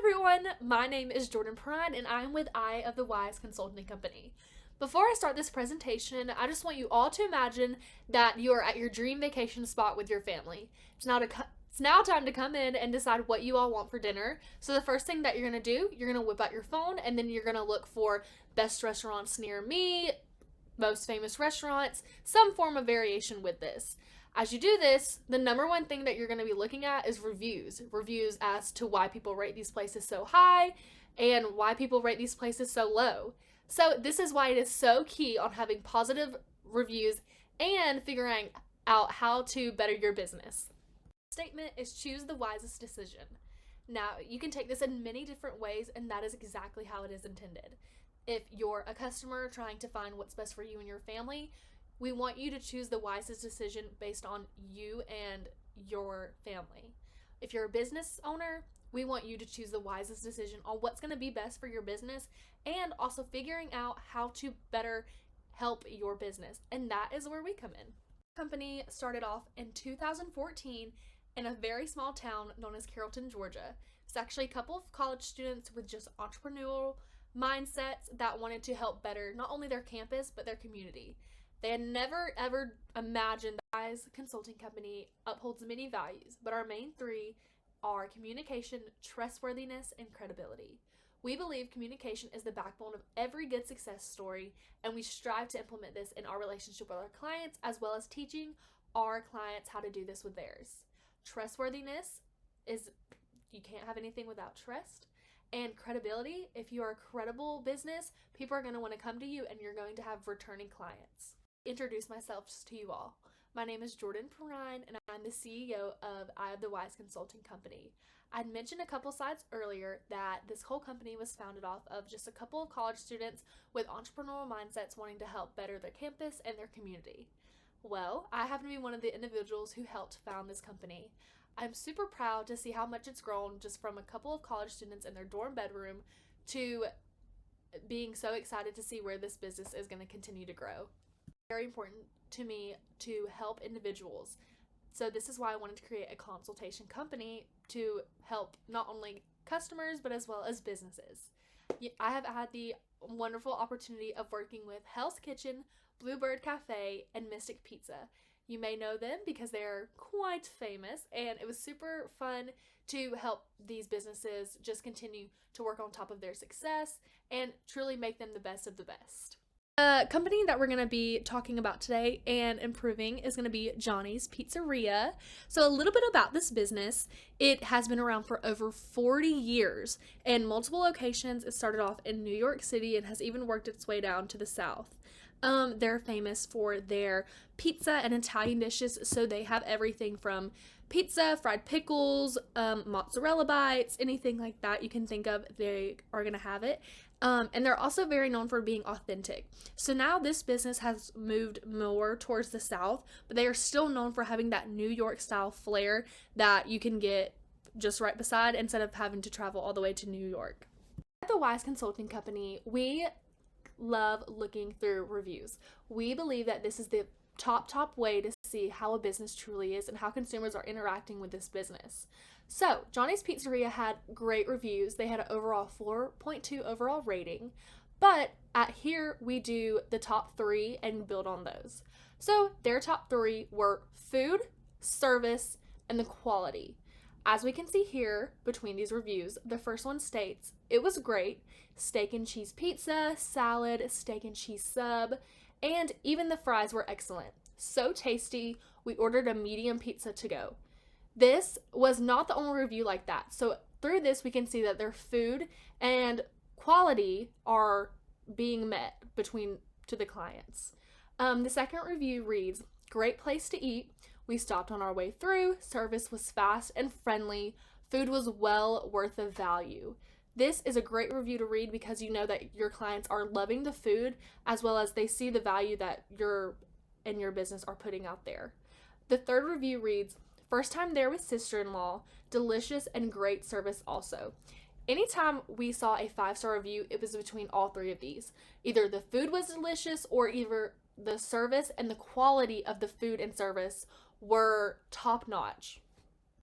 everyone, my name is Jordan Prine and I'm with Eye of the Wise Consulting Company. Before I start this presentation, I just want you all to imagine that you are at your dream vacation spot with your family. It's now time to come in and decide what you all want for dinner. So the first thing that you're going to do, you're going to whip out your phone and then you're going to look for best restaurants near me, most famous restaurants, some form of variation with this. As you do this, the number one thing that you're going to be looking at is reviews. Reviews as to why people rate these places so high and why people rate these places so low. So this is why it is so key on having positive reviews and figuring out how to better your business. Statement is choose the wisest decision. Now, you can take this in many different ways, and that is exactly how it is intended. If you're a customer trying to find what's best for you and your family, we want you to choose the wisest decision based on you and your family. If you're a business owner, we want you to choose the wisest decision on what's going to be best for your business and also figuring out how to better help your business. And that is where we come in. The company started off in 2014 in a very small town known as Carrollton, Georgia. It's actually a couple of college students with just entrepreneurial mindsets that wanted to help better not only their campus but their community. They had never ever imagined that Wise Consulting Company upholds many values, but our main three are communication, trustworthiness, and credibility. We believe communication is the backbone of every good success story, and we strive to implement this in our relationship with our clients as well as teaching our clients how to do this with theirs. Trustworthiness is you can't have anything without trust. And credibility, if you are a credible business, people are going to want to come to you and you're going to have returning clients. Introduce myself to you all. My name is Jordan Perrine and I'm the CEO of Eye of the Wise Consulting Company. I'd mentioned a couple slides earlier that this whole company was founded off of just a couple of college students with entrepreneurial mindsets wanting to help better their campus and their community. Well, I happen to be one of the individuals who helped found this company. I'm super proud to see how much it's grown just from a couple of college students in their dorm bedroom to being so excited to see where this business is going to continue to grow. Very important to me to help individuals. So this is why I wanted to create a consultation company to help not only customers but as well as businesses. I have had the wonderful opportunity of working with Hell's Kitchen, Bluebird Cafe, and Mystic Pizza. You may know them because they're quite famous, and it was super fun to help these businesses just continue to work on top of their success and truly make them the best of the best. The company that we're going to be talking about today and improving is going to be Johnny's Pizzeria. So a little bit about this business. It has been around for over 40 years and multiple locations. It started off in New York City and has even worked its way down to the South. They're famous for their pizza and Italian dishes, so they have everything from pizza, fried pickles, mozzarella bites, anything like that you can think of, they are going to have it. And they're also very known for being authentic. So now this business has moved more towards the South, but they are still known for having that New York style flair that you can get just right beside instead of having to travel all the way to New York. At the Wise Consulting Company, we love looking through reviews. We believe that this is the top way to see how a business truly is and how consumers are interacting with this business. So Johnny's Pizzeria had great reviews. They had an overall 4.2 overall rating, but at here we do the top 3 and build on those. So their top 3 were food, service, and the quality. As we can see here between these reviews, the first one states, "It was great, steak and cheese pizza, salad, steak and cheese sub, and even the fries were excellent. So tasty, we ordered a medium pizza to go." This was not the only review like that. So through this, we can see that their food and quality are being met to the clients. The second review reads, "Great place to eat. We stopped on our way through. Service was fast and friendly. Food was well worth the value." This is a great review to read because you know that your clients are loving the food as well as they see the value that your business are putting out there. The third review reads, "First time there with sister-in-law. Delicious and great service also." Anytime we saw a 5-star review, it was between all 3 of these. Either the food was delicious or either the service and the quality of the food and service were top notch.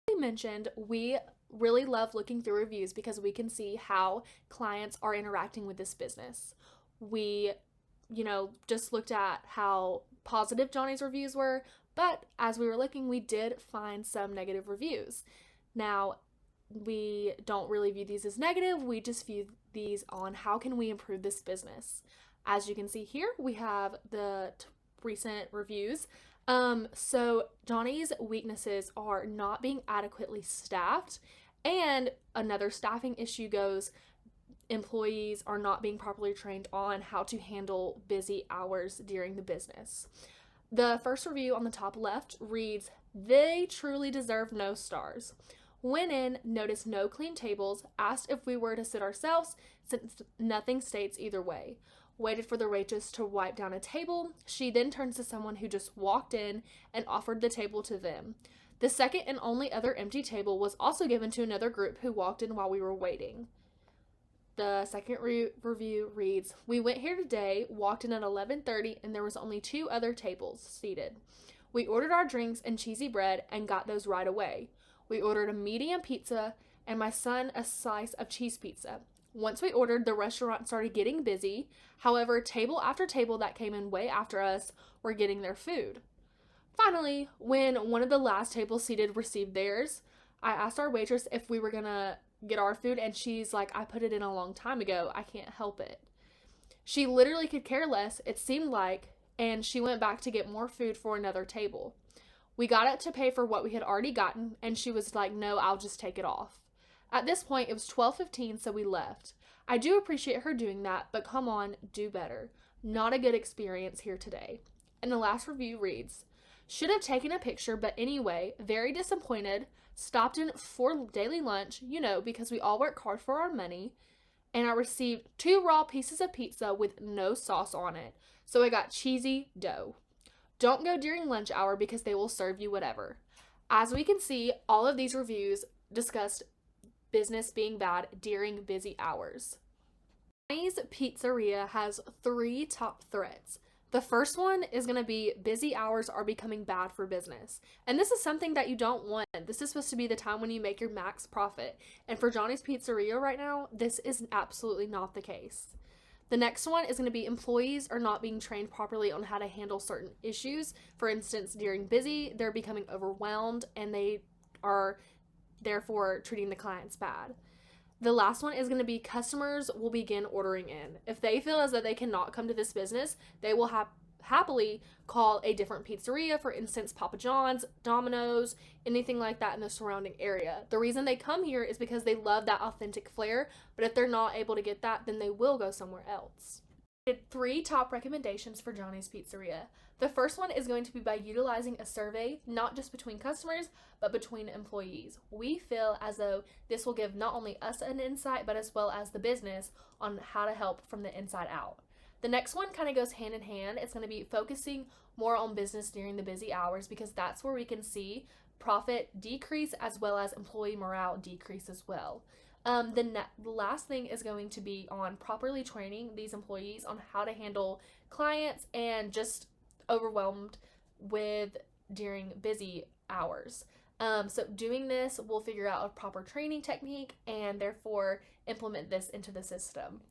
As I mentioned, we really love looking through reviews because we can see how clients are interacting with this business. We, just looked at how positive Johnny's reviews were, but as we were looking, we did find some negative reviews. Now, we don't really view these as negative, we just view these on how can we improve this business. As you can see here, we have the recent reviews. So Johnny's weaknesses are not being adequately staffed, and another staffing issue goes employees are not being properly trained on how to handle busy hours during the business. The first review on the top left reads, "They truly deserve no stars. Went in, noticed no clean tables, asked if we were to sit ourselves since nothing states either way. Waited for the waitress to wipe down a table. She then turns to someone who just walked in and offered the table to them. The second and only other empty table was also given to another group who walked in while we were waiting." The second review reads, "We went here today, walked in at 11:30, and there was only 2 other tables seated. We ordered our drinks and cheesy bread and got those right away. We ordered a medium pizza and my son a slice of cheese pizza. Once we ordered, the restaurant started getting busy. However, table after table that came in way after us were getting their food. Finally, when one of the last tables seated received theirs, I asked our waitress if we were gonna get our food, and she's like, 'I put it in a long time ago. I can't help it.' She literally could care less, it seemed like, and she went back to get more food for another table. We got it to pay for what we had already gotten, and she was like, 'No, I'll just take it off.' At this point, it was 12:15, so we left. I do appreciate her doing that, but come on, do better. Not a good experience here today." And the last review reads, "Should have taken a picture, but anyway, very disappointed. Stopped in for daily lunch, because we all work hard for our money, and I received 2 raw pieces of pizza with no sauce on it, so I got cheesy dough. Don't go during lunch hour because they will serve you whatever." As we can see, all of these reviews discussed business being bad during busy hours. Johnny's Pizzeria has 3 top threats. The first one is going to be busy hours are becoming bad for business. And this is something that you don't want. This is supposed to be the time when you make your max profit. And for Johnny's Pizzeria right now, this is absolutely not the case. The next one is going to be employees are not being trained properly on how to handle certain issues. For instance, during busy, they're becoming overwhelmed and they are therefore treating the clients bad. The last one is going to be customers will begin ordering in. If they feel as though they cannot come to this business, they will happily call a different pizzeria, for instance, Papa John's, Domino's, anything like that in the surrounding area. The reason they come here is because they love that authentic flair, but if they're not able to get that, then they will go somewhere else. I did 3 top recommendations for Johnny's Pizzeria. The first one is going to be by utilizing a survey, not just between customers, but between employees. We feel as though this will give not only us an insight, but as well as the business on how to help from the inside out. The next one kind of goes hand in hand. It's going to be focusing more on business during the busy hours because that's where we can see profit decrease as well as employee morale decrease as well. The last thing is going to be on properly training these employees on how to handle clients and just overwhelmed with during busy hours. So doing this, we'll figure out a proper training technique and therefore implement this into the system.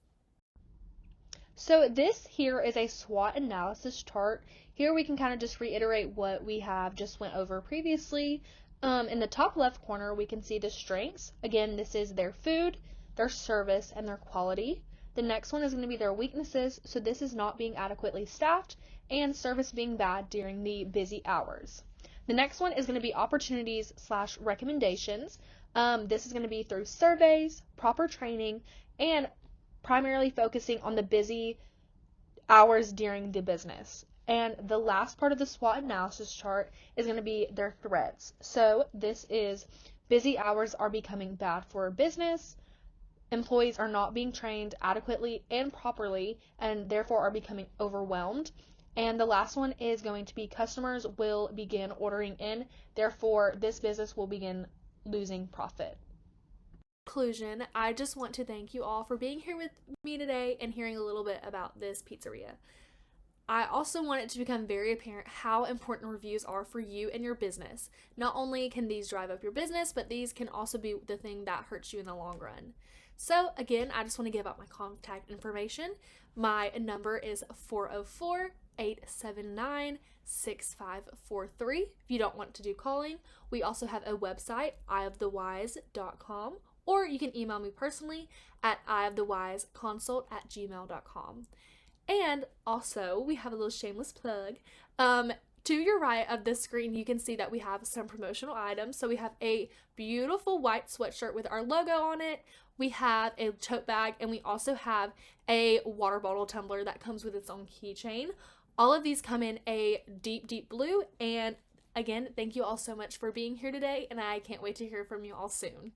So this here is a SWOT analysis chart. Here we can kind of just reiterate what we have just went over previously. In the top left corner, we can see the strengths. Again, this is their food, their service, and their quality. The next one is going to be their weaknesses. So this is not being adequately staffed and service being bad during the busy hours. The next one is going to be opportunities/recommendations. This is going to be through surveys, proper training, and primarily focusing on the busy hours during the business. And the last part of the SWOT analysis chart is going to be their threats. So this is busy hours are becoming bad for business, employees are not being trained adequately and properly, and therefore are becoming overwhelmed. And the last one is going to be customers will begin ordering in, therefore this business will begin losing profit. Conclusion, I just want to thank you all for being here with me today and hearing a little bit about this pizzeria. I also want it to become very apparent how important reviews are for you and your business. Not only can these drive up your business, but these can also be the thing that hurts you in the long run. So, again, I just want to give out my contact information. My number is 404-879-6543 if you don't want to do calling. We also have a website, eyeofthewise.com, or you can email me personally at eyeofthewiseconsult@gmail.com. And also, we have a little shameless plug. To your right of this screen, you can see that we have some promotional items. So we have a beautiful white sweatshirt with our logo on it. We have a tote bag, and we also have a water bottle tumbler that comes with its own keychain. All of these come in a deep, deep blue. And again, thank you all so much for being here today, and I can't wait to hear from you all soon.